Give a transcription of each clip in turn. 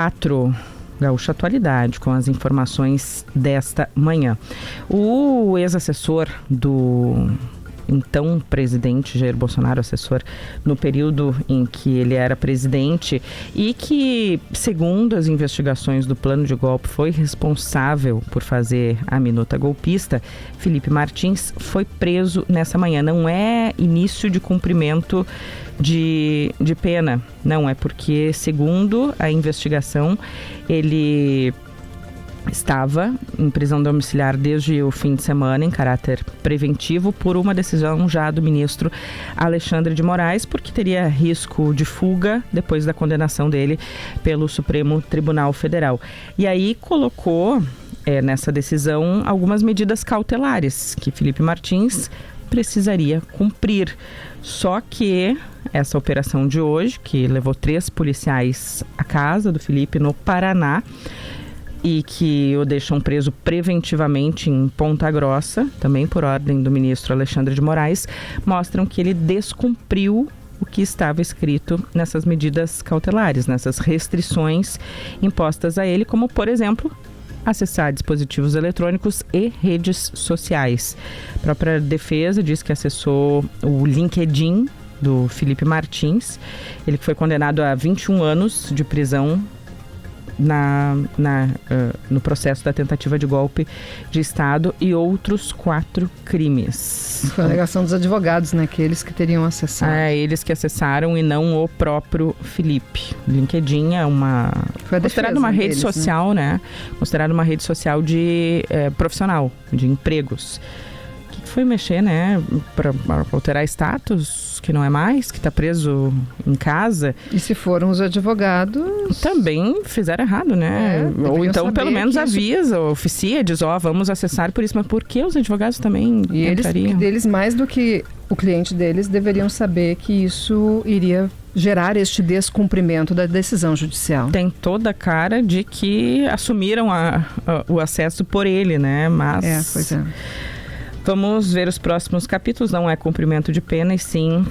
4. Gaúcha Atualidade, com as informações desta manhã. O ex-assessor do então presidente Jair Bolsonaro, assessor no período em que ele era presidente e que, segundo as investigações do plano de golpe, foi responsável por fazer a minuta golpista, Felipe Martins, foi preso nessa manhã. Não é início de cumprimento de pena, não, é porque, segundo a investigação, ele estava em prisão domiciliar desde o fim de semana em caráter preventivo por uma decisão já do ministro Alexandre de Moraes, porque teria risco de fuga depois da condenação dele pelo Supremo Tribunal Federal. E aí colocou nessa decisão algumas medidas cautelares que Felipe Martins precisaria cumprir. Só que essa operação de hoje, que levou 3 policiais à casa do Felipe no Paraná, e que o deixam preso preventivamente em Ponta Grossa, também por ordem do ministro Alexandre de Moraes, mostram que ele descumpriu o que estava escrito nessas medidas cautelares, nessas restrições impostas a ele, como, por exemplo, acessar dispositivos eletrônicos e redes sociais. A própria defesa diz que acessou o LinkedIn do Felipe Martins, ele que foi condenado a 21 anos de prisão no processo da tentativa de golpe de Estado e outros 4 crimes. Foi a alegação dos advogados, né? Que eles que teriam acessado. Eles que acessaram e não o próprio Felipe. O LinkedIn é considerado uma rede social, né? Considerado uma rede social de profissional, de empregos. O que foi mexer, né? Para alterar status, que não é mais, que está preso em casa. E se foram os advogados... Também fizeram errado, né? Ou então, pelo menos, avisa, oficia, diz, vamos acessar por isso. Mas por que os advogados também entrariam? Eles, mais do que o cliente deles, deveriam saber que isso iria gerar este descumprimento da decisão judicial. Tem toda a cara de que assumiram o acesso por ele, né? Mas... pois é. Vamos ver os próximos capítulos. Não é cumprimento de pena, e sim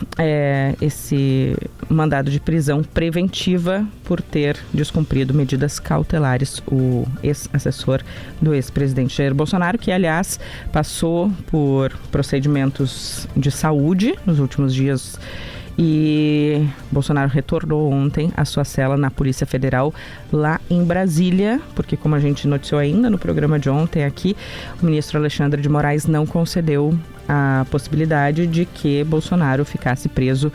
esse mandado de prisão preventiva por ter descumprido medidas cautelares. O ex-assessor do ex-presidente Jair Bolsonaro, que, aliás, passou por procedimentos de saúde nos últimos dias. E Bolsonaro retornou ontem à sua cela na Polícia Federal lá em Brasília, porque, como a gente noticiou ainda no programa de ontem aqui, o ministro Alexandre de Moraes não concedeu a possibilidade de que Bolsonaro ficasse preso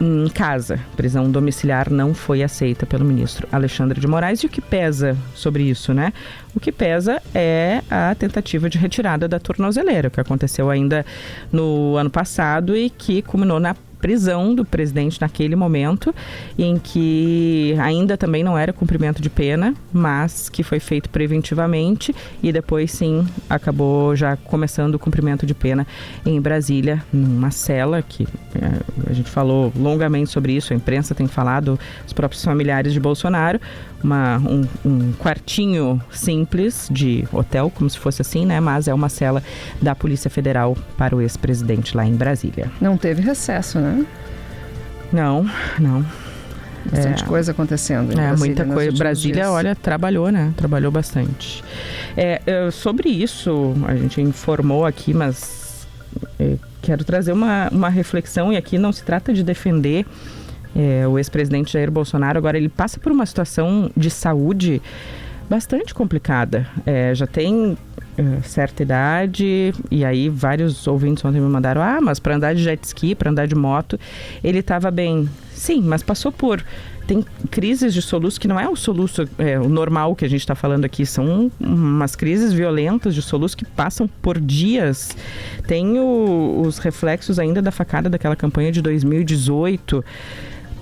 em casa. Prisão domiciliar não foi aceita pelo ministro Alexandre de Moraes. E o que pesa sobre isso, né? O que pesa é a tentativa de retirada da tornozeleira, que aconteceu ainda no ano passado e que culminou na prisão do presidente naquele momento, em que ainda também não era cumprimento de pena, mas que foi feito preventivamente e depois sim acabou já começando o cumprimento de pena em Brasília, numa cela que a gente falou longamente sobre isso, a imprensa tem falado, os próprios familiares de Bolsonaro, um quartinho simples de hotel, como se fosse assim, né? Mas é uma cela da Polícia Federal para o ex-presidente lá em Brasília. Não teve recesso, né? Não. Bastante coisa acontecendo em Brasília. Muita coisa. Brasília, dias. Olha, trabalhou, né? Trabalhou bastante. Sobre isso, a gente informou aqui, mas quero trazer uma reflexão, e aqui não se trata de defender o ex-presidente Jair Bolsonaro. Agora, ele passa por uma situação de saúde bastante complicada. Já tem certa idade, e aí vários ouvintes ontem me mandaram, mas para andar de jet ski, para andar de moto, ele estava bem. Sim, mas passou tem crises de soluço que não é o soluço o normal que a gente está falando aqui, são umas crises violentas de soluço que passam por dias. Tem os reflexos ainda da facada daquela campanha de 2018.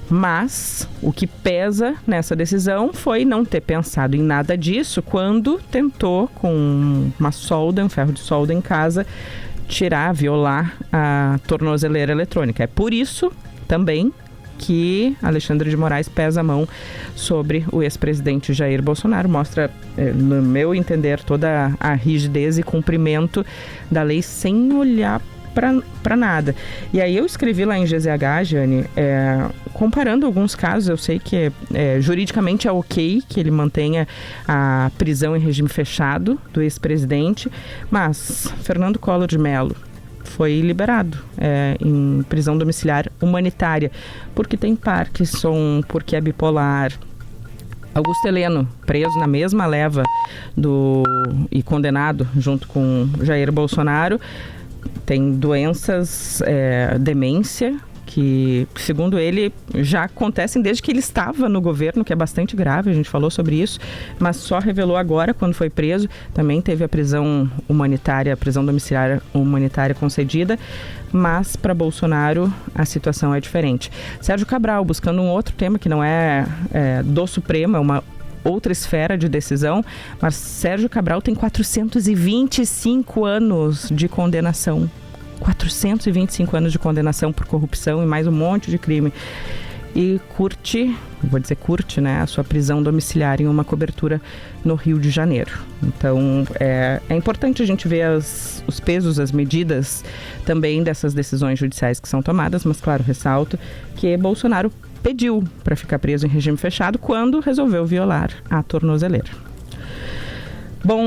Mas o que pesa nessa decisão foi não ter pensado em nada disso quando tentou, com um ferro de solda em casa, violar a tornozeleira eletrônica. É por isso também que Alexandre de Moraes pesa a mão sobre o ex-presidente Jair Bolsonaro. Mostra, no meu entender, toda a rigidez e cumprimento da lei sem olhar para nada. E aí eu escrevi lá em GZH, Jane, comparando alguns casos. Eu sei que juridicamente é ok que ele mantenha a prisão em regime fechado do ex-presidente, mas Fernando Collor de Mello foi liberado em prisão domiciliar humanitária, porque tem Parkinson, porque é bipolar. Augusto Heleno, preso na mesma leva e condenado junto com Jair Bolsonaro, tem doenças, demência, que, segundo ele, já acontecem desde que ele estava no governo, que é bastante grave, a gente falou sobre isso, mas só revelou agora, quando foi preso. Também teve a prisão humanitária, a prisão domiciliar humanitária concedida, mas para Bolsonaro a situação é diferente. Sérgio Cabral, buscando um outro tema que não é do Supremo, é uma outra esfera de decisão, mas Sérgio Cabral tem 425 anos de condenação. 425 anos de condenação por corrupção e mais um monte de crime. E curte, né, a sua prisão domiciliar em uma cobertura no Rio de Janeiro. Então, é importante a gente ver os pesos, as medidas também dessas decisões judiciais que são tomadas, mas, claro, ressalto que Bolsonaro pediu para ficar preso em regime fechado quando resolveu violar a tornozeleira. Bom,